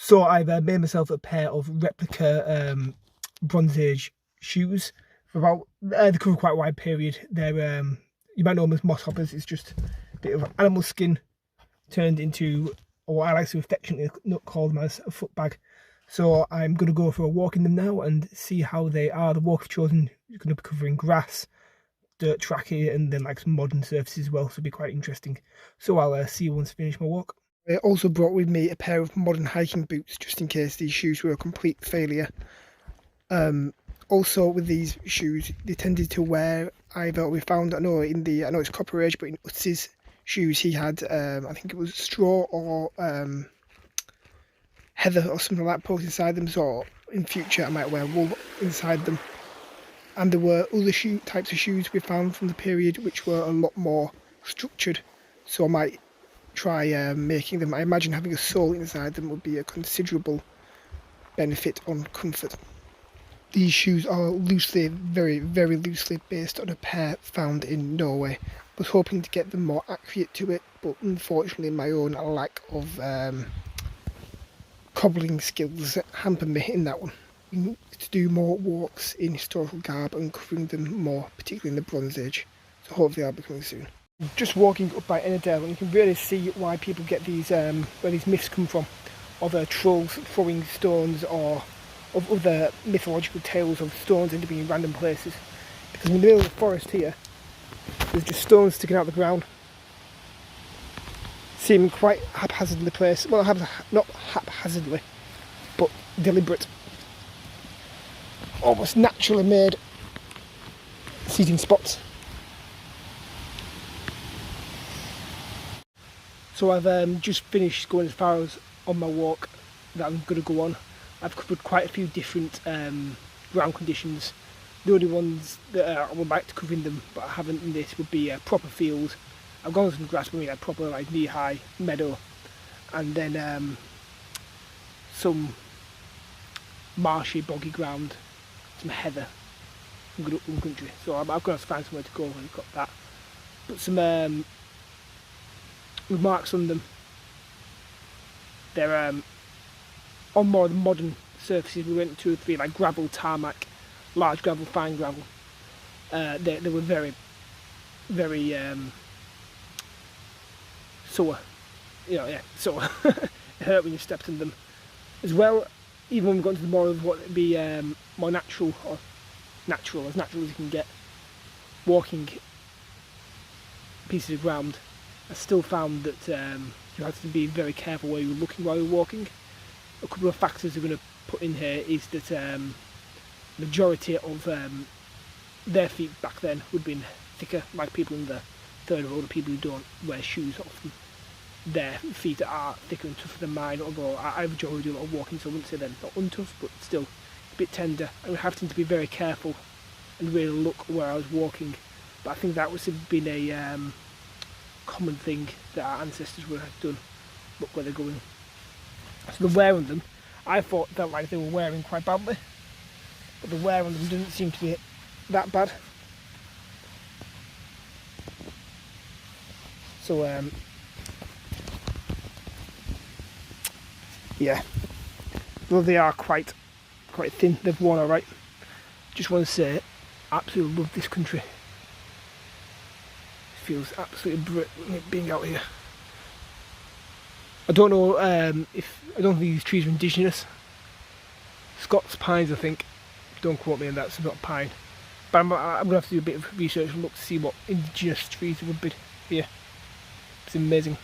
So I've made myself a pair of replica Bronze Age shoes for about they cover quite a wide period. They're you might know them as moss hoppers. It's just a bit of animal skin turned into, or what I like to affectionately call them as, a foot bag. So I'm going to go for a walk in them now and see how they are. The walk I've chosen is going to be covering grass, dirt tracky, and then like some modern surfaces as well, so it'll be quite interesting. So I'll see you once I finish my walk. I also brought with me a pair of modern hiking boots just in case these shoes were a complete failure. Also with these shoes, they tended to wear either, we found, I know it's Copper Age, but in Utz's shoes he had, I think it was straw or heather or something like that put inside them, so in future I might wear wool inside them. And there were other types of shoes we found from the period which were a lot more structured, so I might try making them. I imagine having a sole inside them would be a considerable benefit on comfort. These shoes are loosely, very, very loosely based on a pair found in Norway. I was hoping to get them more accurate to it, but unfortunately my own lack of cobbling skills hampered me in that one. We need to do more walks in historical garb and covering them more, particularly in the Bronze Age, so hopefully I'll be coming soon. Just walking up by Ennerdale, and you can really see why people get these, where these myths come from, of trolls throwing stones, or of other mythological tales of stones ending in random places. Because in the middle of the forest here, there's just stones sticking out of the ground, seeming quite haphazardly placed. Well, not haphazardly, but deliberate. Almost naturally made seating spots. So I've just finished going as far as on my walk that I'm going to go on. I've covered quite a few different ground conditions. The only ones that I would like to cover in them, but I haven't in this, would be proper fields. I've gone on some grass, but proper like knee-high meadow, and then some marshy, boggy ground, some heather, some good upland country. So I'm going to find somewhere to go when I've got that. Put some remarks on them. They're on more of the modern surfaces. We went 2 or 3 like gravel, tarmac, large gravel, fine gravel. They were very, very sore. Sore. It hurt when you stepped on them. As well, even when we got into the more of what would be more natural, or as natural as you can get, walking pieces of ground, I still found that you had to be very careful where you were looking while you were walking. A couple of factors we're going to put in here is that majority of their feet back then would have been thicker, like people in the third world, people who don't wear shoes often. Their feet are thicker and tougher than mine, although I enjoy doing a lot of walking, so I wouldn't say they're not untough, but still a bit tender. I was having to be very careful and really look where I was walking, but I think that would have been a common thing that our ancestors would have done. Look where they're going. So the wear on them, I felt like they were wearing quite badly, but the wear on them didn't seem to be that bad. So yeah, though they are quite thin, they've worn alright. Just want to say, absolutely love this country. It feels absolutely brilliant being out here. I don't know I don't think these trees are indigenous. Scots pines, I think. Don't quote me on that, it's not pine. But I'm going to have to do a bit of research and look to see what indigenous trees there would be here. It's amazing.